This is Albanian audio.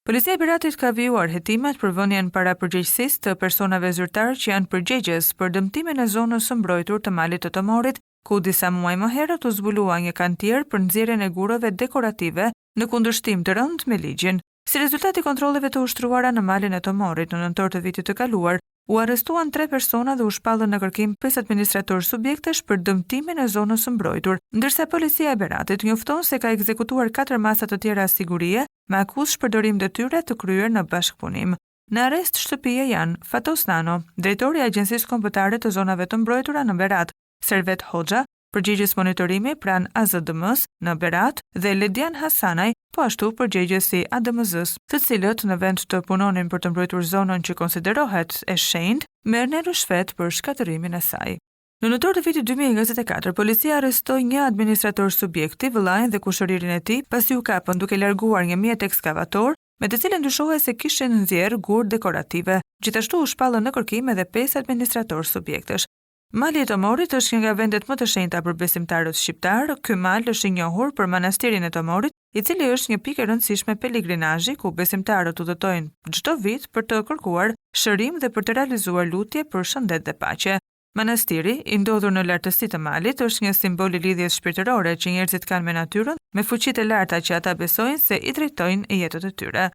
Policia e Beratit ka vijuar hetimet për vënien para përgjegjësisë të personave zyrtar që janë përgjegjës për dëmtimin e zonës së mbrojtur të malit të Tomorit, ku disa muaj më herët u zbulua një kantier për nxjerrjen e gurave dekorative në kundërshtim të rënd me ligjin. Si rezultat i kontrolleve të ushtruara në malin e Tomorit në nëntor të vitit të kaluar, u arrestuan 3 persona dhe u shpallën në kërkim 5 administrator subjektesh për dëmtimin e zonës së mbrojtur, ndërsa policia e Beratit njofton se ka ekzekutuar 4 masa të tjera sigurie me akuzë shpërdorim detyre të kryer në bashkëpunim. Në arrest shtëpie janë Fatos Nano, drejtori i Agjencisë Kombëtare të Zonave të Mbrojtura në Berat, Servet Hoxha, përgjegjës monitorimi pranë AZDM-s në Berat dhe Ledian Hasanaj, po ashtu përgjegjës i ADMZ-s, të cilët në vend të punonin për të mbrojtur zonën që konsiderohet e shenjtë, merrnin rishfet për shkatërimin e saj. Në nëntor të vitit 2024, policia arrestoi një administrator subjekti, vëllain dhe kushëririn e tij, pasi u kapën duke larguar një mjet ekskavator, me të cilën dyshohej se kishin nxjerr gur dekorative. Gjithashtu u shpallën në kërkim edhe 5 administrator subjektesh. Mali i Tomorit është një nga vendet më të shenjta për besimtarët shqiptar. Ky mal është i njohur për manastirin e Tomorit, i cili është një pikë e rëndësishme pelegrinazhi ku besimtarët udhëtojnë çdo vit për të kërkuar shërim dhe për të realizuar lutje për shëndet dhe paqe. Manastiri, i ndodhur në lartësi të malit, është një simbol i lidhjes shpirtërore që njerëzit kanë me natyrën, me fuqitë e larta që ata besojnë se i drejtojnë jetën e tyre.